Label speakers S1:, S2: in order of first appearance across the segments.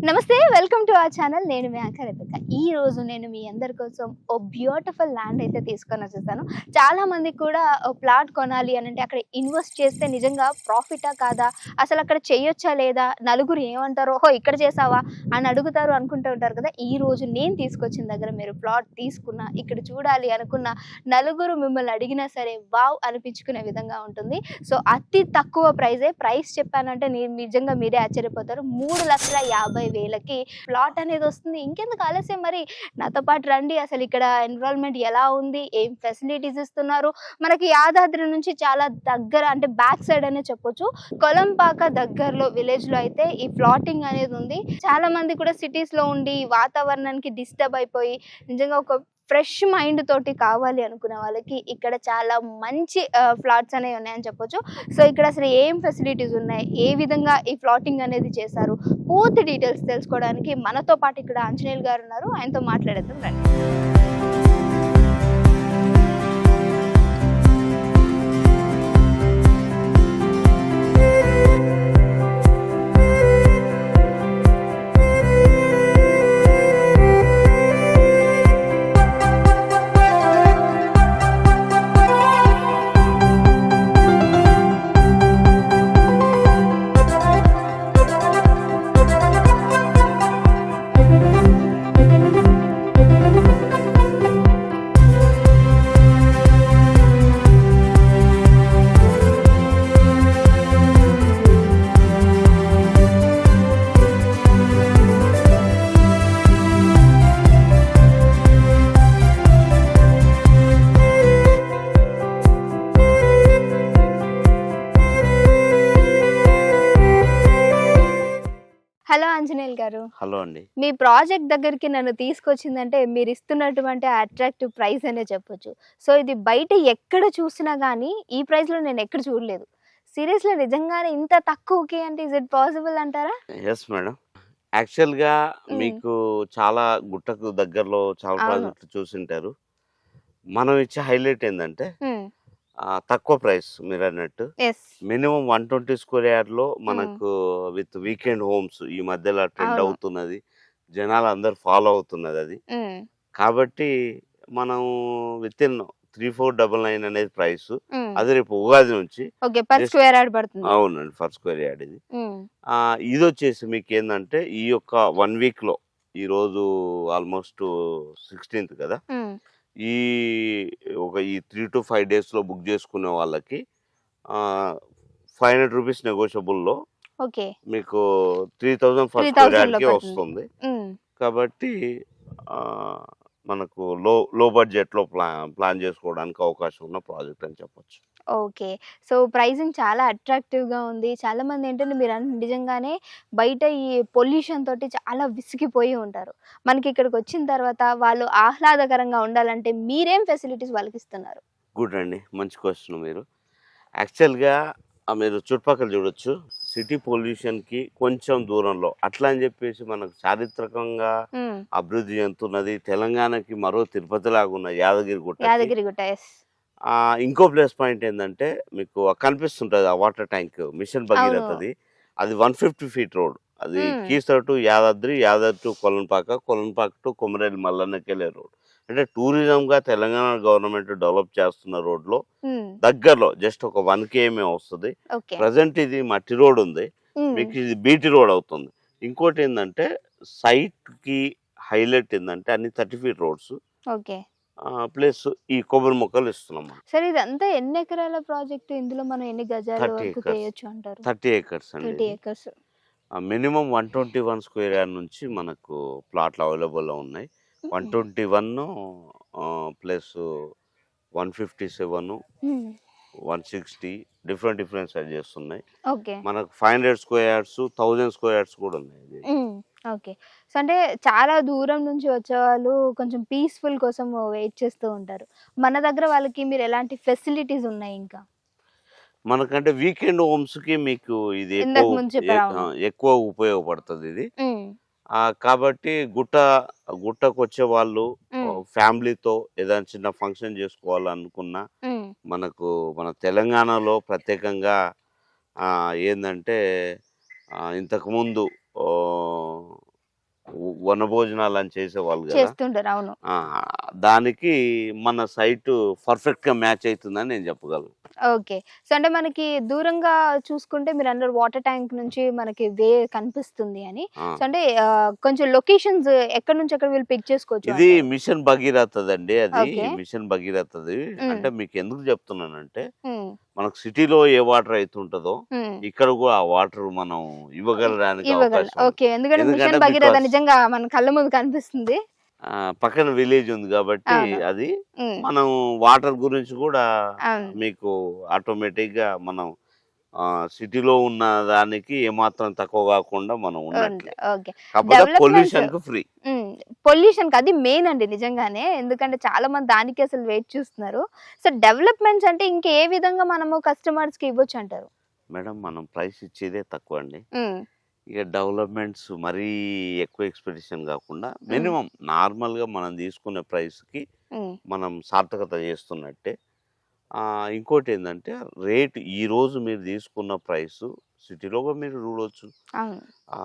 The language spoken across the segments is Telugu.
S1: నమస్తే, వెల్కమ్ టు అవర్ ఛానల్. నేను మీ యాంకర్ రితిక. ఈ రోజు నేను మీ అందరి కోసం ఓ బ్యూటిఫుల్ ల్యాండ్ అయితే తీసుకొని వచ్చేసాను. చాలా మందికి కూడా ఓ ప్లాట్ కొనాలి అని అంటే అక్కడ ఇన్వెస్ట్ చేస్తే నిజంగా ప్రాఫిటా కాదా, అసలు అక్కడ చేయొచ్చా లేదా, నలుగురు ఏమంటారో, ఓహో ఇక్కడ చేసావా అని అడుగుతారు అనుకుంటూ ఉంటారు కదా. ఈ రోజు నేను తీసుకొచ్చిన దగ్గర మీరు ప్లాట్ తీసుకున్న, ఇక్కడ చూడాలి అనుకున్న నలుగురు మిమ్మల్ని అడిగినా సరే వావ్ అనిపించుకునే విధంగా ఉంటుంది. సో అతి తక్కువ ప్రైస్ చెప్పానంటే నిజంగా మీరే ఆశ్చర్యపోతారు. 3,50,000కి ప్లాట్ అనేది వస్తుంది. ఇంకెందుకు ఆలస్యం, మరి నాతో పాటు రండి. అసలు ఇక్కడ ఎన్విరాన్మెంట్ ఎలా ఉంది, ఏం ఫెసిలిటీస్ ఇస్తున్నారు, మనకి యాదాద్రి నుంచి చాలా దగ్గర, అంటే బ్యాక్ సైడ్ అనే చెప్పొచ్చు. కొలంపాక దగ్గరలో విలేజ్ లో అయితే ఈ ప్లాటింగ్ అనేది ఉంది. చాలా మంది కూడా సిటీస్ లో ఉండి వాతావరణానికి డిస్టర్బ్ అయిపోయి నిజంగా ఒక ఫ్రెష్ మైండ్ తోటి కావాలి అనుకునే వాళ్ళకి ఇక్కడ చాలా మంచి ఫ్లాట్స్ అనేవి ఉన్నాయని చెప్పొచ్చు. సో ఇక్కడ అసలు ఏం ఫెసిలిటీస్ ఉన్నాయి, ఏ విధంగా ఈ ప్లాటింగ్ అనేది చేశారు, పూర్తి డీటెయిల్స్ తెలుసుకోవడానికి మనతో పాటు ఇక్కడ ఆంజనేయులు గారు ఉన్నారు. ఆయనతో మాట్లాడేద్దాం రండి. హలో ఆంజనేయులు గారు.
S2: హలో అండి.
S1: మీ ప్రాజెక్ట్ దగ్గరికి నన్ను తీసుకొచ్చిందంటే మీరు ఇస్తున్నటువంటి అట్రాక్టివ్ ప్రైస్ అనే చెప్పొచ్చు. సో ఇది బయట ఎక్కడ చూసినా కానీ ఈ ప్రైస్ లో నేను ఎక్కడ చూడలేదు. సీరియస్లీ నిజంగానే ఇంత తక్కువకి అంటే ఇస్ ఇట్ పాసిబుల్ అంటారా?
S2: Yes madam. యాక్చువల్గా మీకు చాలా గుట్టకు దగ్గరలో చాలా ప్రాజెక్టులు చూసింటారు. మనం ఇచ్చే హైలైట్ ఏంటంటే తక్కువ ప్రైస్. మీరు అన్నట్టు మినిమం 120 స్క్వేర్ యార్డ్ లో మనకు విత్ వీకెండ్ హోమ్స్ ఈ మధ్యలో ట్రెండ్ అవుతున్నది, జనాలు అందరు ఫాలో అవుతున్నది అది. కాబట్టి మనం విత్ ఇన్ 3,499 అనేది ప్రైస్. అది రేపు ఉగాది నుంచి అవునండి ఫర్ స్క్వేర్ యార్డ్ ఇది. ఇది వచ్చేసి మీకు ఏంటంటే ఈ యొక్క 1 వీక్ లో ఈ రోజు ఆల్మోస్ట్ 16th కదా, ఈ 3 to 5 days లో బుక్ చేసుకునే వాళ్ళకి 500 రూపీస్ నెగోషియబుల్లో మీకు 3,000 ఫర్ స్క్వేర్ యార్డ్కి వస్తుంది. కాబట్టి మనకు లో బడ్జెట్ లో ప్లాన్ చేసుకోవడానికి అవకాశం ఉన్న ప్రాజెక్ట్ అని చెప్పొచ్చు.
S1: ఓకే. సో ప్రైసింగ్ చాలా అట్రాక్టివ్ గా ఉంది. చాలా మంది ఏంటంటే మీరు నిజంగానే బయట ఈ పొల్యూషన్ తోటి చాలా విసిగిపోయి ఉంటారు. మనకి ఇక్కడికి వచ్చిన తర్వాత వాళ్ళు ఆహ్లాదకరంగా ఉండాలంటే మీరేం ఫెసిలిటీస్ వాళ్ళకి ఇస్తున్నారు?
S2: గుడ్ అండి, మంచి క్వశ్చన్. మీరు యాక్చువల్గా మీరు చుట్టుపక్కల చూడొచ్చు, సిటీ పొల్యూషన్ కి కొంచెం దూరంలో అట్లా అని చెప్పేసి మనకు చారిత్రకంగా అభివృద్ధి చెందుతున్నది. తెలంగాణకి మరో తిరుపతి లాగా ఉన్న యాదగిరిగుట్ట. ఇంకో ప్లస్ పాయింట్ ఏంటంటే మీకు కనిపిస్తుంటది ఆ వాటర్ ట్యాంక్ మిషన్ భగీరథది. అది 150 feet రోడ్. అది Keesara to Yadadri, Yadadri to Kolanupaka to Komurelli మల్లన్నకెళ్ళే రోడ్. అంటే టూరిజం గా తెలంగాణ గవర్నమెంట్ డెవలప్ చేస్తున్న రోడ్ లో దగ్గరలో జస్ట్ ఒక 1 km వస్తుంది. ప్రజెంట్ ఇది మట్టి రోడ్ ఉంది, మీకు ఇది బీటీ రోడ్ అవుతుంది. ఇంకోటి ఏంటంటే సైట్ కి హైలైట్ ఏంటంటే అన్ని 30 feet రోడ్స్ ప్లస్ ఈ కొబ్బరి మొక్కలు ఇస్తున్నాం.
S1: సరే, ఇదంతా ఎన్ని ఎకరాల ప్రాజెక్ట్? ఇందులో మనం ఎన్ని గజాలు చేయొచ్చు అంటారు?
S2: 30 acres అండి. మినిమం 121 స్క్వేర్ యార్డ్ నుంచి మనకు ప్లాట్లు అవైలబుల్ ఉన్నాయి. 121 ప్లస్ 157 160 డిఫరెంట్ సైజెస్ ఉన్నాయి. మనకు 500 స్క్వేర్ యార్డ్స్ 1000 స్క్వేర్ యార్డ్స్ కూడా ఉన్నాయి.
S1: ఓకే. సో అంటే చాలా దూరం నుంచి వచ్చే వాళ్ళు కొంచెం పీస్ఫుల్ కోసం వెయిట్ చేస్తూ ఉంటారు. మన దగ్గర వాళ్ళకి మీరు ఎలాంటి ఫెసిలిటీస్ ఉన్నాయి? ఇంకా
S2: మనకంటే వీకెండ్ హోమ్స్ కి మీకు ఇది ఎక్కువ ఉపయోగపడుతుంది ఇది. కాబట్టి గుట్టకు వచ్చే వాళ్ళు ఫ్యామిలీతో ఏదైనా చిన్న ఫంక్షన్ చేసుకోవాలనుకున్నా మనకు మన తెలంగాణలో ప్రత్యేకంగా ఏంటంటే ఇంతకుముందు వనభోజనాలు అని చేసేవాళ్ళు కదా,
S1: చేస్తుంటారు. అవును.
S2: ఆ, దానికి మన సైట్ పర్ఫెక్ట్ గా మ్యాచ్ అవుతుందని నేను చెప్పగలను.
S1: ఓకే. సో, అంటే మనకి దూరంగా చూసుకుంటే మీరన్నారు వాటర్ ట్యాంక్ నుంచి మనకి కనిపిస్తుంది అని.
S2: ఆ,
S1: సో, అంటే కొంచెం లొకేషన్స్ ఎక్కడి నుంచి ఎక్కడ వీళ్ళు పిక్ చేసుకోవచ్చు
S2: ఇది
S1: అంటారు?
S2: మిషన్ భగీరథదండి. అది
S1: ఓకే.
S2: మిషన్ భగీరథది.
S1: హ్మ్.
S2: అంటే మీకు ఎందుకు చెప్తున్నానంటే,
S1: హ్మ్.
S2: మనకు సిటీలో ఏ వాటర్ అయితుంటదో
S1: హ్మ్.
S2: ఇక్కడ కూడా ఆ వాటర్ మనం ఇవ్వగలడానికి
S1: ఇవ్వగలరు.
S2: అవకాశం ఉంది.
S1: ఓకే. ఎందుకంటే
S2: ఎందుకంటే
S1: మిషన్ భగీరథ
S2: బికాస్
S1: నిజంగా మన కళ్ళ ముందు కనిపిస్తుంది.
S2: పక్కన విలేజ్ ఉంది కాబట్టి
S1: అవును.
S2: అది
S1: హ్మ్.
S2: మనం వాటర్ గురించి కూడా
S1: అవును.
S2: మీకు ఆటోమేటిక్ గా మనం సిటీలో ఉన్న దానికి ఏమాత్రం తక్కువ కాకుండా మనం
S1: ఉంది.
S2: ఉన్నట్లే.
S1: ఓకే.
S2: కాకపోతే
S1: డెవలప్‌మెంట్స్
S2: పొల్యూషన్ కు ఫ్రీ.
S1: పొల్యూషన్‌కి అది మెయిన్ అండి నిజంగానే. ఎందుకంటే చాలా మంది దానికే అసలు వెయిట్ చూస్తున్నారు. సో, డెవలప్‌మెంట్స్ అంటే ఇంకా ఏ విధంగా మనము కస్టమర్స్‌కి ఇవ్వొచ్చంటారు?
S2: మేడం మనం ప్రైస్ ఇచ్చేదే తక్కువ అండి.
S1: హ్మ్.
S2: ఇక డెవలప్మెంట్స్ మరీ ఎక్కువ ఎక్స్పెక్టేషన్ కాకుండా
S1: హ్మ్.
S2: మినిమం నార్మల్గా మనం తీసుకునే ప్రైస్కి
S1: హ్మ్.
S2: మనం సార్థకత చేస్తున్నట్టే. ఇంకోటి ఏంటంటే రేట్ ఈరోజు మీరు తీసుకున్న ప్రైస్ సిటీలో కూడా మీరు చూడవచ్చు.
S1: అవును.
S2: ఆ,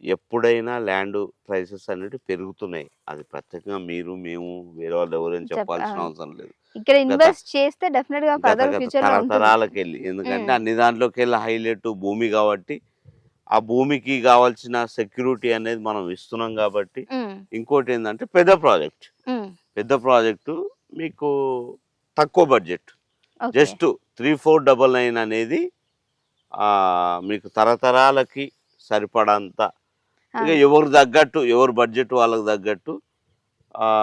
S2: ఎప్పుడైనా ల్యాండ్ ప్రైసెస్ అనేవి పెరుగుతున్నాయి. అది ప్రత్యేకంగా మీరు మేము వేరే వాళ్ళు ఎవరైనా చెప్పాల్సిన
S1: అవును.
S2: అవసరం లేదు.
S1: ఇక్కడ
S2: గత
S1: ఇన్వెస్ట్ చేస్తే డెఫినిట్‌గా
S2: గత
S1: ఫర్దర్
S2: గత
S1: ఫ్యూచర్‌లో ఉంటుంది.
S2: తరతరాలకెళ్ళి ఎందుకంటే
S1: హ్మ్.
S2: అన్ని దాంట్లోకెళ్ళి హైలైట్ భూమి కాబట్టి ఆ భూమికి కావాల్సిన సెక్యూరిటీ అనేది మనం ఇస్తున్నాం కాబట్టి.
S1: హ్మ్.
S2: ఇంకోటి ఏంటంటే పెద్ద ప్రాజెక్ట్,
S1: హ్మ్.
S2: పెద్ద ప్రాజెక్టు మీకు తక్కువ బడ్జెట్
S1: ఓకే.
S2: జస్ట్ 3499 అనేది మీకు తరతరాలకి సరిపడంత. ఇక
S1: అవును.
S2: ఎవరు తగ్గట్టు ఎవరు బడ్జెట్ వాళ్ళకి తగ్గట్టు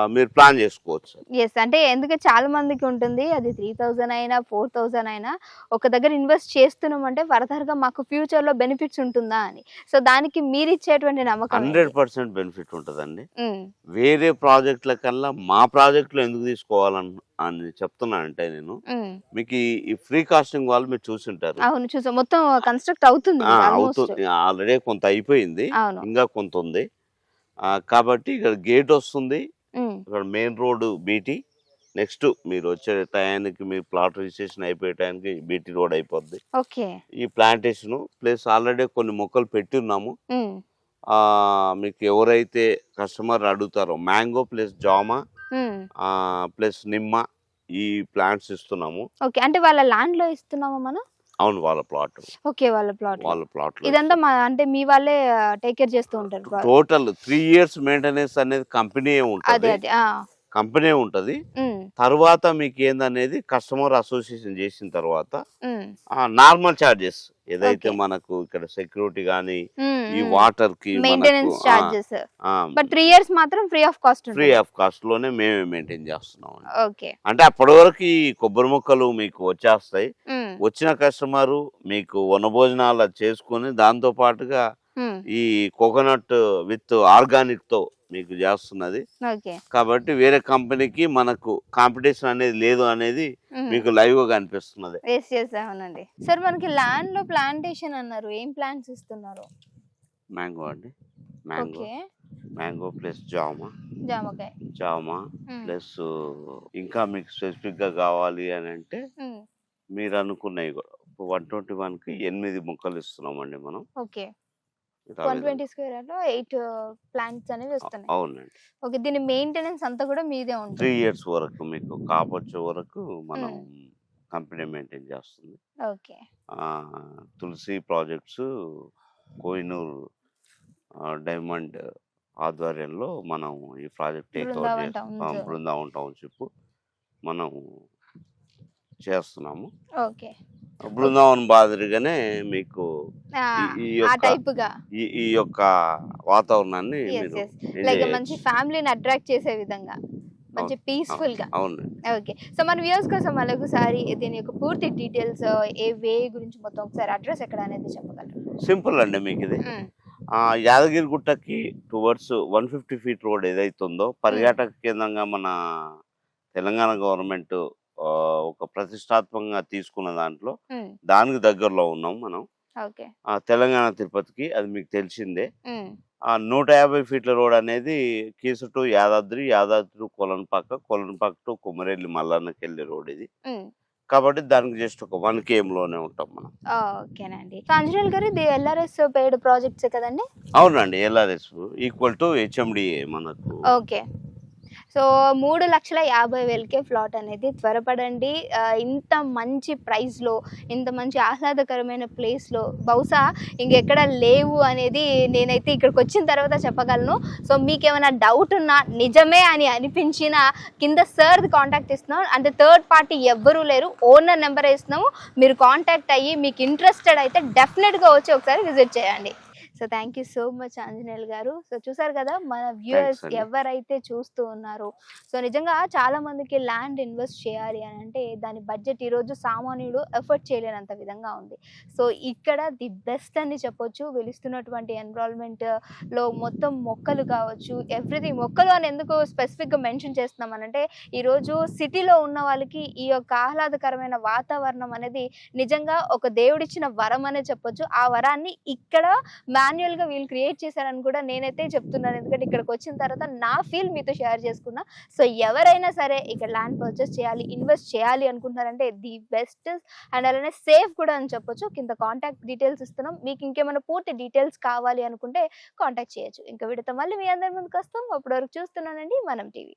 S2: మీరు ప్లాన్ చేసుకోవచ్చు.
S1: యెస్. అంటే ఎందుకంటే చాలా మందికి ఉంటుంది. అది 3000 అయినా, 4000 అయినా ఒక దగ్గర ఇన్వెస్ట్ చేస్తున్నామంటే ఫర్దర్‌గా మాకు ఫ్యూచర్‌లో బెనిఫిట్స్ ఉంటుందా అని. సో, దానికి మీరిచ్చేటువంటి నమ్మకం ఏంటి?
S2: 100% బెనిఫిట్ ఉంటుందండి.
S1: హ్మ్.
S2: వేరే ప్రాజెక్టుల కన్నా మా ప్రాజెక్టులో ఎందుకు తీసుకోవాలని అని చెప్తున్నానంటే నేను,
S1: హ్మ్.
S2: మీకు ఈ ఫ్రీ కాస్టింగ్ వాళ్ళు మీరు చూసుంటారు.
S1: అవును. చూసాం. మొత్తం కన్‌స్ట్రక్ట్ అవుతుంది ఆల్‌మోస్ట్.
S2: అవుతుంది. ఆల్రెడీ కొంత అయిపోయింది.
S1: అవును.
S2: ఇంకా కొంత ఉంది. కాబట్టి ఇక్కడ గేట్ వస్తుంది.
S1: హ్మ్.
S2: ఇక్కడ మెయిన్ రోడ్ బీటీ. నెక్స్ట్ మీరు వచ్చే టయానికి మీ ప్లాట్ రిజిస్ట్రేషన్ అయిపోయే టయానికి బీటీ రోడ్ అయిపోద్ది.
S1: ఓకే.
S2: ఈ ప్లాంటేషను ప్లస్ ఆల్రెడీ కొన్ని మొక్కలు పెట్టి ఉన్నాము.
S1: హ్మ్.
S2: మీకు ఎవరైతే కస్టమర్ అడుగుతారో మ్యాంగో ప్లస్ జామ
S1: హ్మ్.
S2: ప్లస్ నిమ్మ ఈ ప్లాంట్స్ ఇస్తున్నాము.
S1: ఓకే. అంటే వాళ్ళ ల్యాండ్‌లో ఇస్తున్నామా మనం?
S2: అవును. వాళ్ళ ప్లాట్.
S1: ఓకే. వాళ్ళ ప్లాట్‌లో.
S2: వాళ్ళ ప్లాట్‌లో
S1: ఇదంతా
S2: ఇస్తున్నాం.
S1: అంటే మీ వాళ్ళే టేక్ కేర్ చేస్తూ ఉంటారు.
S2: టోటల్ 3 ఇయర్స్ మెయింటెనెన్స్ అనేది కంపెనీయే
S1: అదే.
S2: ఉంటది.
S1: అదే.
S2: కంపెనీ ఉంటది.
S1: హ్మ్.
S2: తర్వాత మీకేందనేది కస్టమర్ అసోసియేషన్ చేసిన తర్వాత
S1: హ్మ్.
S2: నార్మల్ చార్జెస్ ఏదైతే
S1: ఓకే.
S2: మనకు ఇక్కడ సెక్యూరిటీ గానీ,
S1: హ్మ్.
S2: ఈ
S1: హ్మ్.
S2: వాటర్‌కి మనకు
S1: మెయింటెనెన్స్ చార్జెస్.
S2: ఆ!
S1: బట్ 3 ఇయర్స్ మాత్రం ఫ్రీ ఆఫ్ కాస్ట్
S2: ఫ్రీ
S1: ఉంటుంది.
S2: ఆఫ్ కాస్ట్‌లోనే మేమే మెయింటైన్ చేస్తున్నామండి.
S1: ఓకే.
S2: అంటే అప్పటి వరకు ఈ కొబ్బరి మొక్కలు మీకు వచ్చేస్తాయి.
S1: హ్మ్.
S2: వచ్చిన కస్టమరు మీకు వనభోజనాలు అది చేసుకొని దాంతో పాటుగా
S1: హ్మ్.
S2: ఈ కోకోనట్ విత్ ఆర్గానిక్‌తో మీకు చేస్తున్నది.
S1: ఓకే.
S2: కాబట్టి వేరే కంపెనీకి మనకు కాంపిటీషన్ అనేది లేదు అనేది
S1: హ్మ్.
S2: మీకు లైవ్‌గా కనిపిస్తున్నది.
S1: యెస్. యెస్. అవునండి. సార్ మనకి ల్యాండ్‌లో ప్లాంటేషన్ అన్నారు. ఏం ప్లాంట్స్ ఇస్తున్నారు?
S2: మ్యాంగో అండి. Mango,
S1: okay.
S2: మ్యాంగో ప్లస్ జామ,
S1: జామకాయ.
S2: జామ
S1: హ్మ్.
S2: ప్లస్ ఇంకా మీకు స్పెసిఫిక్‌గా కావాలి అనంటే
S1: హ్మ్.
S2: మీరనుకున్నయి గూడా 121కి 8 మొక్కలు ఇస్తున్నామండి మనం.
S1: ఓకే.
S2: ఆ విధంగా.
S1: 120 స్క్వేర్ యార్డ్‌లో 8 ప్లాంట్స్ అనేవి వస్తున్నాయి.
S2: అవునండి.
S1: ఓకే. దీని మెయింటెనెన్స్ అంతా కూడా మీదే
S2: 3
S1: ఉంటుంది.
S2: ఇయర్స్ వరకు మీకు కాపొచ్చే వరకు మనం
S1: హ్మ్.
S2: కంపెనీ మెయింటైన్ చేస్తుంది.
S1: ఓకే.
S2: తులసి ప్రాజెక్ట్స్ కోహినూర్ డైమండ్ ఆధ్వర్యంలో మనం ఈ project takeover
S1: Brindavan towns.
S2: Brindavan township మనం చేస్తున్నాము.
S1: ఓకే. ఓకే.
S2: బృందావన్ మాదిరిగానే మీకు
S1: ఆ!
S2: ఈ ఈ
S1: ఆ
S2: యొక్క
S1: టైప్‌గా.
S2: ఈ యొక్క వాతావరణాన్ని
S1: యెస్.
S2: మీరు
S1: యెస్. లైక్
S2: ఎంజాయ్
S1: మంచి
S2: చేయొచ్చు.
S1: ఫ్యామిలీని అట్రాక్ట్ చేసే విధంగా. మంచి
S2: అవును.
S1: పీస్‌ఫుల్‌గా.
S2: అవునండి.
S1: ఓకే. సో, మన వ్యూవర్స్ కోసం మరొకసారి దీని యొక్క పూర్తి డీటెయిల్స్ ఏ వే గురించి మొత్తం ఒకసారి అడ్రెస్ ఎక్కడ అనేది చెప్పగలరా?
S2: సింపుల్ అండి మీకిది.
S1: హ్మ్.
S2: యాదగిరిగుట్టకి టువర్డ్స్ 150 ఫీట్ రోడ్ ఏదైతుందో
S1: హ్మ్.
S2: పర్యాటక కేంద్రంగా మన తెలంగాణ గవర్నమెంట్ ఒక ప్రతిష్టాత్మకంగా తీసుకున్న దాంట్లో
S1: హ్మ్.
S2: దానికి దగ్గరలో ఉన్నాం మనం.
S1: ఓకే.
S2: తెలంగాణ తిరుపతికి అది మీకు తెలిసిందే.
S1: హ్మ్.
S2: 150 ఫీట్ల రోడ్ అనేది Keesu to Yadadri, Yadadri to Kolanupaka, Kolanupaka to Komarelli మల్లన్నకెళ్ళే రోడ్ ఇది.
S1: హ్మ్.
S2: కాబట్టి దానికి జస్ట్ ఒక 1 KM-లోనే ఉంటాం మనం.
S1: ఓకేనండి. సో ఆంజనేయులు గారు ఇది ఎల్ఆర్ఎస్ పెయిడ్ ప్రాజెక్ట్సే కదండి?
S2: అవునండి. ఎల్ఆర్ఎస్ ఈక్వల్ టు హెచ్ఎండిఏ మనకు.
S1: ఓకే. సో 3,50,000కే ఫ్లాట్ అనేది త్వరపడండి. ఇంత మంచి ప్రైస్‌లో, ఇంత మంచి ఆహ్లాదకరమైన ప్లేస్‌లో బహుశా ఇంకెక్కడ లేవు అనేది నేనైతే ఇక్కడికొచ్చిన తర్వాత చెప్పగలను. సో మీకేమైనా డౌట్ ఉన్నా, నిజమే అని అనిపించినా కింద సార్‌ది కాంటాక్ట్ ఇస్తున్నాం. అంటే థర్డ్ పార్టీ ఎవ్వరూ లేరు. ఓనర్ నెంబరే ఇస్తున్నాము. మీరు కాంటాక్ట్ అయ్యి మీకు ఇంట్రెస్టెడ్ అయితే డెఫినెట్‌గా వచ్చి ఒకసారి విజిట్ చేయండి. So thank you so much Anjaneyulu గారు. సో చూసారు కదా మన వ్యూయర్స్
S2: అండి.
S1: ఎవరైతే చూస్తూ ఉన్నారో, సో నిజంగా చాలా మందికి ల్యాండ్ ఇన్వెస్ట్ చేయాలి అని అంటే దాని బడ్జెట్ ఈరోజు సామాన్యుడు ఎఫర్ట్ చేయలేనంత విధంగా ఉంది. సో ఇక్కడ ది బెస్ట్ అని చెప్పొచ్చు. వెలుస్తున్నటువంటి ఎన్విరాన్మెంట్లో మొత్తం మొక్కలు కావచ్చు, ఎవ్రీథింగ్ మొక్కలు అని ఎందుకు స్పెసిఫిక్గా మెన్షన్ చేస్తున్నాం అనంటే ఈరోజు సిటీలో ఉన్న వాళ్ళకి ఈ యొక్క ఆహ్లాదకరమైన వాతావరణం అనేది నిజంగా ఒక దేవుడిచ్చిన వరం అనే చెప్పొచ్చు. ఆ వరాన్ని ఇక్కడ మాన్యువల్‌గా వీళ్ళు క్రియేట్ చేశారని కూడా నేనైతే చెప్తున్నాను. ఎందుకంటే ఇక్కడికి వచ్చిన తర్వాత నా ఫీల్ మీతో షేర్ చేసుకున్నా. సో ఎవరైనా సరే ఇక్కడ ల్యాండ్ పర్చేస్ చేయాలి, ఇన్వెస్ట్ చేయాలి అనుకుంటున్నారంటే ది బెస్ట్ అండ్ అలానే సేఫ్ కూడా అని చెప్పొచ్చు. కింద కాంటాక్ట్ డీటెయిల్స్ ఇస్తున్నాం. మీకు ఇంకేమైనా పూర్తి డీటెయిల్స్ కావాలి అనుకుంటే కాంటాక్ట్ చేయొచ్చు. ఇంకా వీడితో మళ్ళీ మీ అందరి ముందుకు వస్తాం. అప్పటి వరకు చూస్తున్నానండి మనం టీవీ.